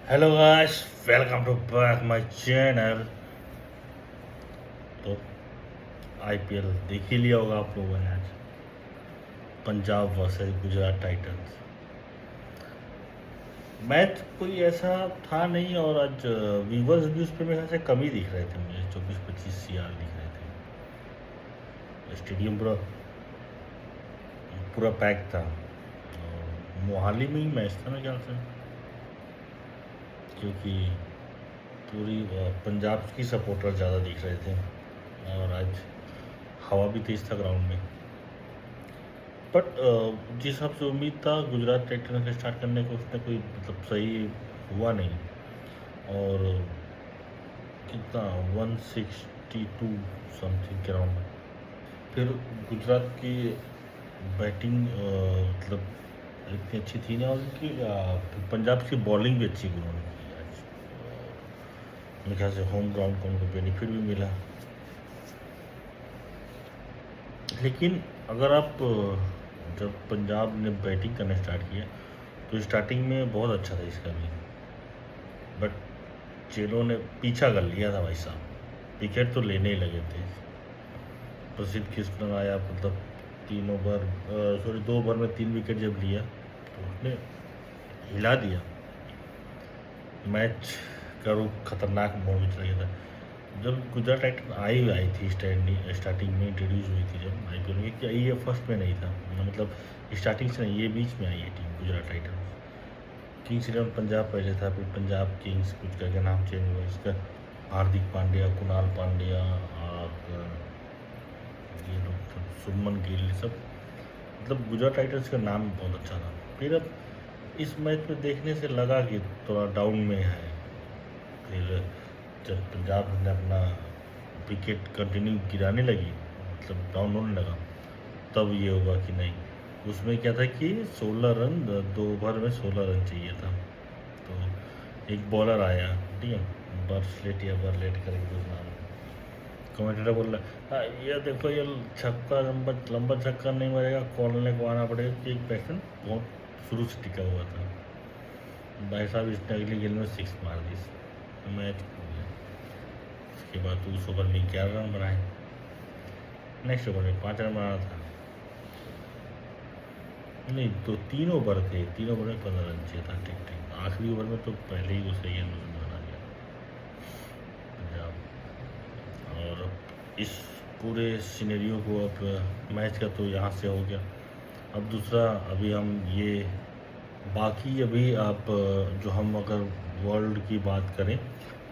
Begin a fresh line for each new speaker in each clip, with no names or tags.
Hello guys, welcome to back my channel. तो IPL देख ही लिया होगा आप लोगों ने। आज Punjab versus Gujarat Titans match कोई ऐसा था नहीं, और आज व्यूवर्स भी उस पर मेरे ख्याल से कम ही दिख रहे थे। मुझे 24-25 CR दिख रहे थे। स्टेडियम पूरा पूरा पैक था, और मोहाली में ही मैच था मेरे ख्याल से, क्योंकि पूरी पंजाब की सपोर्टर ज़्यादा दिख रहे थे। और आज हवा भी तेज़ था ग्राउंड में। बट जिस हिसाब से उम्मीद था गुजरात टाइटंस के स्टार्ट करने को, उसने कोई मतलब सही हुआ नहीं। और कितना 162 समथिंग के राउंड में फिर गुजरात की बैटिंग मतलब इतनी अच्छी थी ना, और उनकी फिर पंजाब की बॉलिंग भी अच्छी उन्होंने की आज। मेरे ख्याल से होम ग्राउंड को उनको बेनिफिट भी मिला। लेकिन अगर आप जब पंजाब ने बैटिंग करना स्टार्ट किया तो स्टार्टिंग में बहुत अच्छा था इसका भी, बट चेलों ने पीछा कर लिया था भाई साहब। विकेट तो लेने ही लगे थे। प्रसिद्ध कृष्णन आया, मतलब 2 ओवर में 3 विकेट जब लिया तो उसने हिला दिया मैच का रुख। खतरनाक मोड़ में चला गया था। जब गुजरात टाइटन आई थी स्टार्टिंग में इंट्रोड्यूस हुई थी जब आईपीएल में, क्या ये फर्स्ट में नहीं था, मतलब स्टार्टिंग से नहीं, ये बीच में आई है team Gujarat Titan. Kings eleven Punjab पहले था, फिर पंजाब किंग्स कुछ करके नाम चेंज हुआ इसका। हार्दिक पांड्या, कुणाल पांड्या और ये लोग शुभमन गिल, ये सब मतलब गुजरात टाइटंस का नाम बहुत अच्छा था। फिर अब इस मैच में देखने से लगा कि थोड़ा डाउन में है। फिर जब पंजाब ने अपना विकेट कंटिन्यू गिराने लगी, मतलब डाउन होने लगा, तब ये हुआ कि नहीं। उसमें क्या था कि 16 रन, 2 ओवर में 16 रन चाहिए था। तो एक बॉलर आया, ठीक है, बर्सलेट या बर्लेट करके कुछ नाम है। कमेंटेटर बोल रहा है, "हाँ, ये देखो, ये छक्का लंबा लंबा छक्का नहीं मारेगा, कॉर्नर को आना पड़ेगा", कि एक बैट्समैन बहुत शुरू से टिका हुआ था। भाई साहब इसने अगली गेंद में 6 मार दी, मैच हो गया। उसके बाद तो उस ओवर में 11 रन बनाए। नेक्स्ट ओवर में 5 रन बनाना था। नहीं, तो 3 ओवर थे, 3 ओवर में 15 रन चाहिए था। ठीक ठीक, आखिरी ओवर में तो पहले ही उसे गेंद बना दिया पंजाब। और इस पूरे सिनेरियो को अब मैच का तो यहाँ से हो गया। अब दूसरा, अभी हम ये बाकी अभी आप जो हम अगर वर्ल्ड की बात करें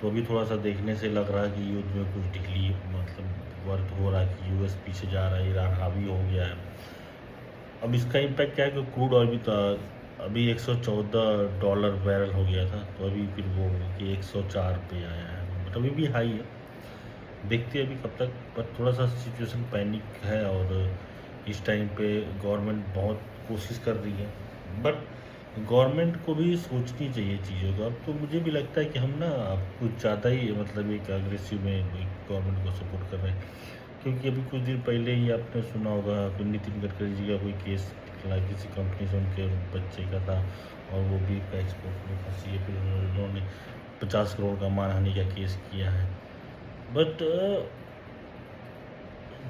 तो अभी थोड़ा सा देखने से लग रहा है कि युद्ध में कुछ ढिकली मतलब वर्क हो रहा है, कि यूएस पीछे जा रहा है, ईरान हावी हो गया है। अब इसका इम्पैक्ट क्या है कि क्रूड ऑयल भी अभी $114 बैरल हो गया था, तो अभी फिर वो कि 104 पे आया है, बट अभी भी हाई है। देखते हैं अभी कब तक। पर थोड़ा सा सिचुएशन पैनिक है, और इस टाइम पे गवर्नमेंट बहुत कोशिश कर रही है, बट गवर्नमेंट को भी सोचनी चाहिए चीज़ों का। अब तो मुझे भी लगता है कि हम ना कुछ ज़्यादा ही मतलब एक अग्रेसिव में गवर्नमेंट को सपोर्ट कर रहे हैं। क्योंकि अभी कुछ दिन पहले ही आपने सुना होगा कि नितिन गडकरी जी का कोई केस निकला, किसी कंपनी से उनके बच्चे का था, और वो भी एक्सपोर्ट में फंसी है। फिर उन्होंने 50 करोड़ का मानहानि का केस किया है। बट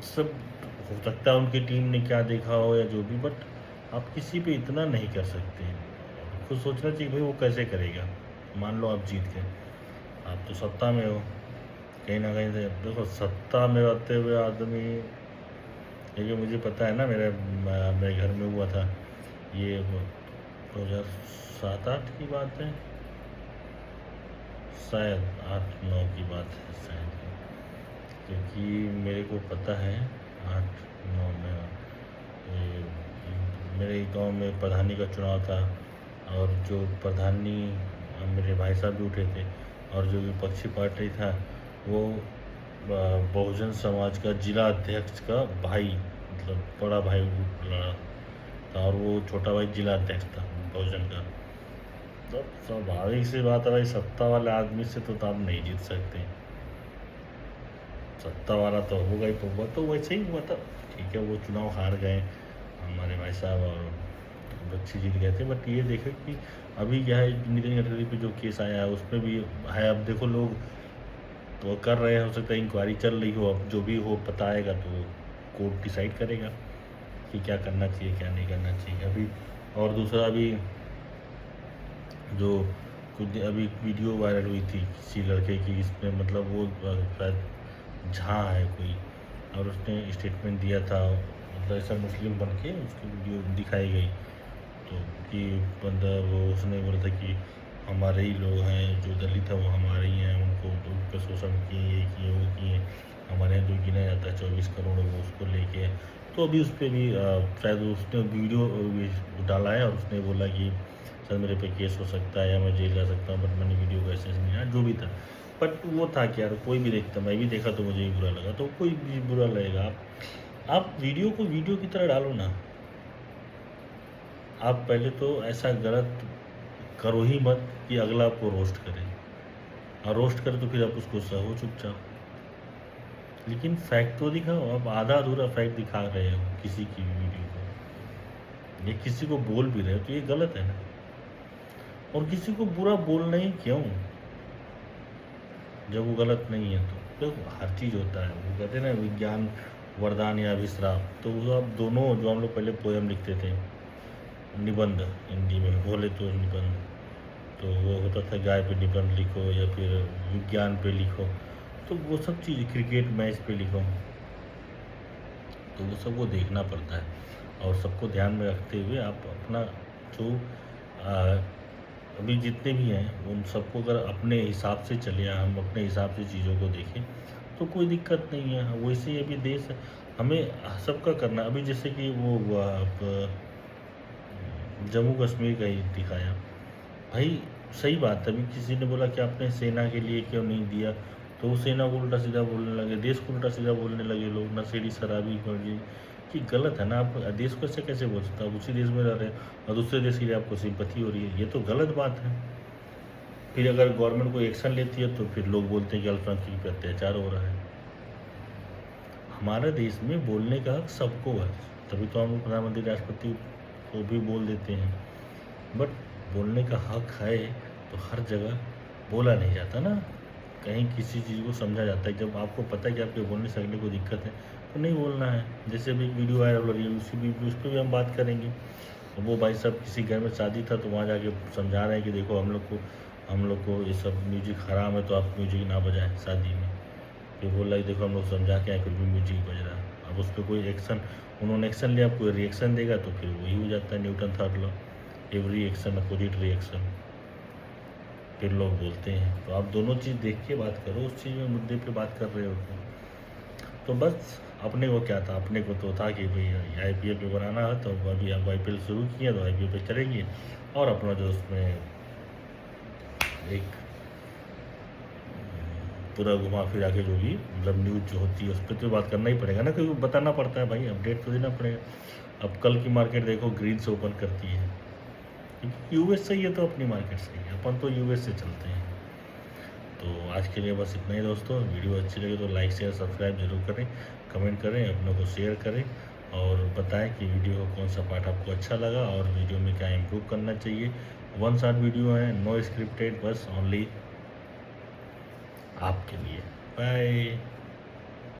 सब हो सकता है उनकी टीम ने क्या देखा हो या जो भी, बट आप किसी पे इतना नहीं कर सकते। खुद सोचना चाहिए भाई वो कैसे करेगा। मान लो आप जीत गए, आप तो सत्ता में हो, कहीं ना कहीं से देखो सत्ता में रहते हुए आदमी, क्योंकि मुझे पता है ना, मेरे घर में हुआ था ये 2007-8 की बात है, शायद 8-9 की बात है शायद, क्योंकि मेरे को पता है 8-9 में ये मेरे गांव में प्रधानी का चुनाव था, और जो प्रधानी मेरे भाई साहब भी उठे थे, और जो विपक्षी पार्टी था वो बहुजन समाज का जिला अध्यक्ष का भाई, मतलब बड़ा भाई लड़ा था, और वो छोटा भाई जिला अध्यक्ष था बहुजन का। तो स्वाभाविक सी बात है भाई, सत्ता वाले आदमी से तो आप नहीं जीत सकते। सत्ता वाला तो होगा ही, तो हुआ तो वैसे ही हुआ था। ठीक है, वो चुनाव हार गए हमारे भाई साहब, और बच्चे जीत गए थे। बट ये देखे कि अभी क्या है, नितिन गडकरी पे जो केस आया है उसमें भी है। अब देखो लोग तो कर रहे हैं, हो सकता है इंक्वायरी चल रही हो, अब जो भी हो पता आएगा तो कोर्ट डिसाइड करेगा कि क्या करना चाहिए क्या नहीं करना चाहिए अभी। और दूसरा अभी जो कुछ अभी वीडियो वायरल हुई थी किसी लड़के की, इसमें मतलब वो शायद झा है कोई, और उसने स्टेटमेंट दिया था, मतलब ऐसा मुस्लिम बन के उसकी वीडियो दिखाई गई, तो कि बंदा वो उसने बोला था कि हमारे ही लोग हैं, जो दलित है वो हमारे ही हैं, उनको उन पर शोषण किए, ये किए वो किए, हमारे यहाँ जो गिना जाता है 24 करोड़ वो उसको लेके। तो अभी उस पर भी शायद उसने वीडियो डाला है और उसने बोला कि शायद मेरे पे केस हो सकता है या मैं जेल जा सकता हूँ, बट मैंने वीडियो को ऐसे नहीं, जो भी था। बट वो था कि यार कोई भी देखता, मैं भी देखा तो मुझे भी बुरा लगा, तो कोई भी बुरा लगेगा। आप वीडियो को वीडियो की तरह डालो ना। आप पहले तो ऐसा गलत करो ही मत कि अगला आपको रोस्ट करे, और रोस्ट करे तो फिर आप उसको सहो चुपचाप, लेकिन फैक्ट तो दिखाओ। आप आधा अधूरा फैक्ट दिखा रहे हो किसी की भी वीडियो को, ये किसी को बोल भी रहे हो तो ये गलत है ना। और किसी को बुरा बोलना ही क्यों जब वो गलत नहीं है। तो हर चीज़ होता है, वो कहते हैं ना विज्ञान वरदान या अभिश्राप, तो वो आप दोनों, जो हम लोग पहले पोएम लिखते थे, निबंध हिंदी में बोले तो निबंध, तो वो होता था गाय पे निबंध लिखो या फिर विज्ञान पे लिखो, तो वो सब चीज़ क्रिकेट मैच पे लिखो, तो वो सबको देखना पड़ता है। और सबको ध्यान में रखते हुए आप अपना जो अभी जितने भी हैं उन सबको अगर अपने हिसाब से चले, हम अपने हिसाब से चीज़ों को देखें तो कोई दिक्कत नहीं है। वैसे ही अभी देश हमें सबका करना, अभी जैसे कि वो हुआ अब जम्मू कश्मीर का ही दिखाया, भाई सही बात है। अभी किसी ने बोला कि आपने सेना के लिए क्यों नहीं दिया, तो वो सेना को उल्टा सीधा बोलने लगे, देश को उल्टा सीधा बोलने लगे लोग, नशेड़ी शराबी कर कि गलत है ना। आप देश को ऐसे कैसे बोल सकते, आप उसी देश में रह रहे हैं और दूसरे देश के लिए आपको सिंपैथी हो रही है, ये तो गलत बात है। फिर अगर गवर्नमेंट कोई एक्शन लेती है तो फिर लोग बोलते हैं कि अल्पसंख्यक पे अत्याचार हो रहा है। हमारे देश में बोलने का हक सबको है, तभी तो हम प्रधानमंत्री राष्ट्रपति को भी बोल देते हैं। बट बोलने का हक है तो हर जगह बोला नहीं जाता ना, कहीं किसी चीज़ को समझा जाता है। जब आपको पता है कि आपके बोलने से अगले को दिक्कत है तो नहीं बोलना है। जैसे अभी वीडियो वायरल हो रही है, उस पर भी हम बात करेंगे। वो भाई साहब किसी घर में शादी था तो वहाँ जाके समझा रहे हैं कि देखो हम लोग को ये सब म्यूजिक हराम है, तो आप म्यूजिक ना बजाएं शादी में। फिर बोला कि देखो हम लोग समझा के आए, फिर भी म्यूजिक बज रहा है। अब उस पर कोई एक्शन, उन्होंने एक्शन लिया, कोई रिएक्शन देगा तो फिर वही हो जाता है Newton third law, every action opposite reaction, फिर लोग बोलते हैं। तो आप दोनों चीज़ देख के बात करो, उस चीज़ में मुद्दे पे बात कर रहे हो तो बस। अपने को क्या था, अपने को तो था कि भाई IPL पे बनाना है, तो अभी आप IPL शुरू किए तो IPL पे चलेंगे, और अपना जो उसमें एक पूरा घुमा फिरा के जो भी मतलब न्यूज़ जो होती है उस पर तो बात करना ही पड़ेगा ना, क्योंकि बताना पड़ता है भाई, अपडेट तो देना पड़ेगा। अब कल की मार्केट देखो ग्रीन से ओपन करती है, क्योंकि US सही है तो अपनी मार्केट सही है, अपन तो US से चलते हैं। तो आज के लिए बस इतना ही दोस्तों। वीडियो अच्छी लगे तो लाइक शेयर सब्सक्राइब जरूर करें, कमेंट करें, अपनों को शेयर करें, और बताएं कि वीडियो का कौन सा पार्ट आपको अच्छा लगा और वीडियो में क्या इम्प्रूव करना चाहिए। 1 शॉट वीडियो है, नो स्क्रिप्टेड, बस ओनली आपके लिए। बाय।